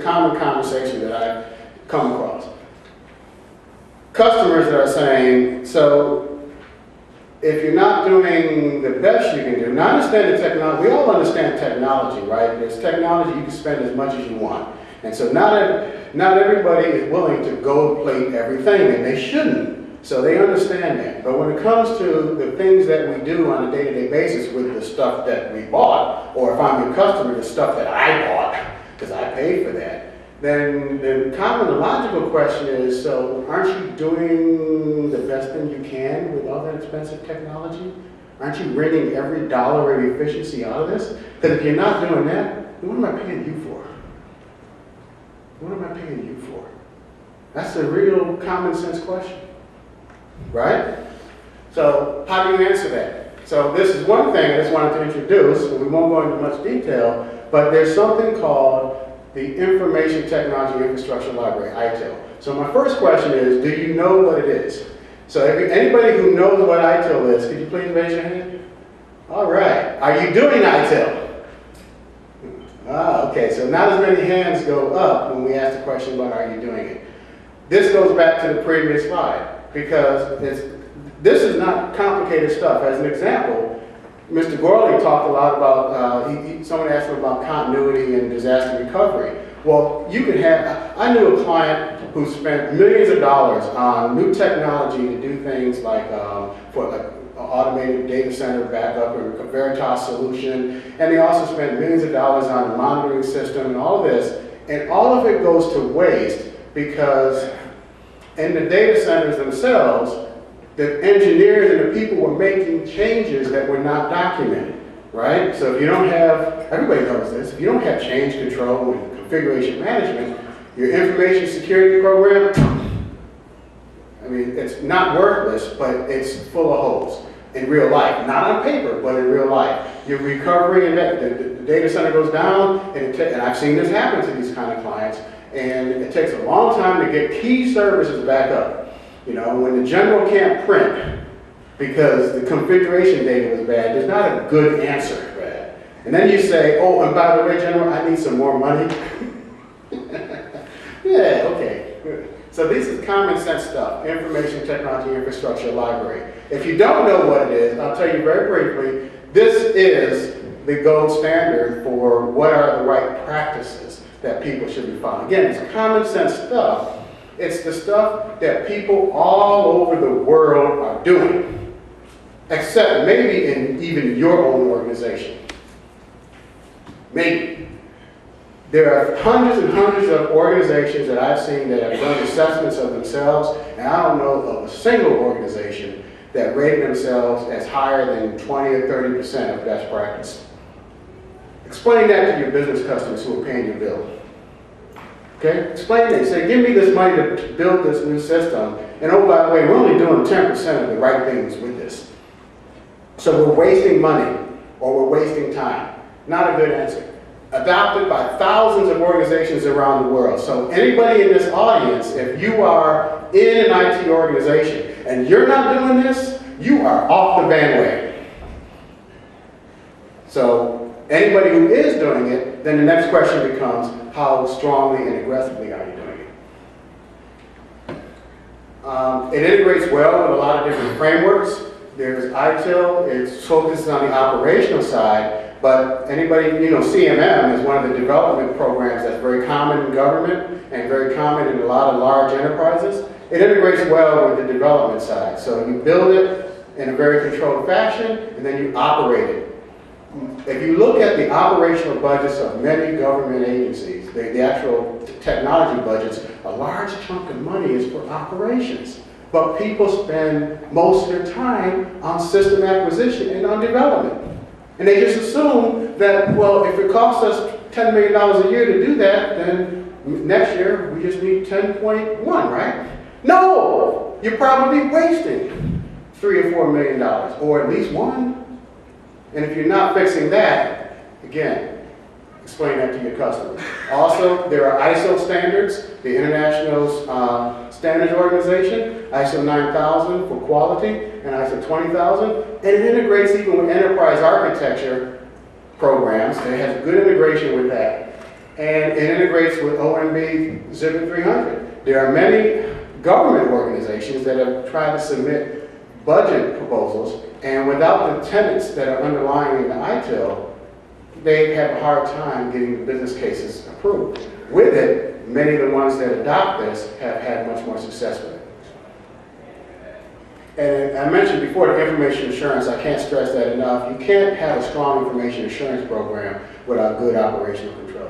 a common conversation that I come across. Customers that are saying, so if you're not doing the best you can do, now understand the technology, we all understand technology, right? There's technology you can spend as much as you want. And so not everybody is willing to gold plate everything, and they shouldn't. So they understand that. But when it comes to the things that we do on a day-to-day basis with the stuff that we bought, or if I'm your customer, the stuff that I bought, because I paid for that, then the common logical question is, so aren't you doing the best thing you can with all that expensive technology? Aren't you wringing every dollar of efficiency out of this? Because if you're not doing that, then what am I paying you for? What am I paying you for? That's a real common sense question, right? So how do you answer that? So this is one thing I just wanted to introduce, and we won't go into much detail, but there's something called the Information Technology Infrastructure Library, ITIL. So my first question is, do you know what it is? So anybody who knows what ITIL is, could you please raise your hand? All right. Are you doing ITIL? Okay, so not as many hands go up when we ask the question about are you doing it. This goes back to the previous slide, because this is not complicated stuff. As an example, Mr. Gorley talked a lot about, someone asked him about continuity and disaster recovery. Well, you could have, I knew a client who spent millions of dollars on new technology to do things like, for like automated data center backup or a Veritas solution, and they also spent millions of dollars on a monitoring system and all of this, and all of it goes to waste because in the data centers themselves, the engineers and the people were making changes that were not documented, right? So if you don't have, everybody knows this, if you don't have change control and configuration management, your information security program, I mean, it's not worthless, but it's full of holes in real life. Not on paper, but in real life. Your recovery and the data center goes down, and I've seen this happen to these kind of clients, and it takes a long time to get key services back up. You know, when the general can't print because the configuration data was bad, there's not a good answer for that. And then you say, oh, and by the way, General, I need some more money. Yeah, okay, good. So this is common sense stuff, Information Technology Infrastructure Library. If you don't know what it is, I'll tell you very briefly, this is the gold standard for what are the right practices that people should be following. Again, it's common sense stuff. It's the stuff that people all over the world are doing, except maybe in even your own organization. Maybe. There are hundreds and hundreds of organizations that I've seen that have done assessments of themselves, and I don't know of a single organization that rated themselves as higher than 20 or 30% of best practice. Explain that to your business customers who are paying your bill. Okay? Explain that. Say, give me this money to build this new system, and oh, by the way, we're only doing 10% of the right things with this. So we're wasting money, or we're wasting time. Not a good answer. Adopted by thousands of organizations around the world. So anybody in this audience, if you are in an IT organization and you're not doing this, you are off the bandwagon. So anybody who is doing it, then the next question becomes, how strongly and aggressively are you doing it? It integrates well with a lot of different frameworks. There's ITIL, it focuses on the operational side, but anybody, you know, CMM is one of the development programs that's very common in government and very common in a lot of large enterprises. It integrates well with the development side. So you build it in a very controlled fashion, and then you operate it. If you look at the operational budgets of many government agencies, the actual technology budgets, a large chunk of money is for operations. But people spend most of their time on system acquisition and on development. And they just assume that, well, if it costs us $10 million a year to do that, then next year we just need 10.1, right? No! You're probably wasting $3 or $4 million, or at least one. And if you're not fixing that, again, explain that to your customers. Also, there are ISO standards, the International Standards Organization, ISO 9000 for quality, and ISO 20000, and it integrates even with enterprise architecture programs, and it has good integration with that. and it integrates with OMB Exhibit 300. There are many government organizations that have tried to submit budget proposals, and without the tenets that are underlying in the ITIL, they have a hard time getting the business cases approved. With it, many of the ones that adopt this have had much more success with it. And I mentioned before the information assurance, I can't stress that enough. You can't have a strong information assurance program without good operational control.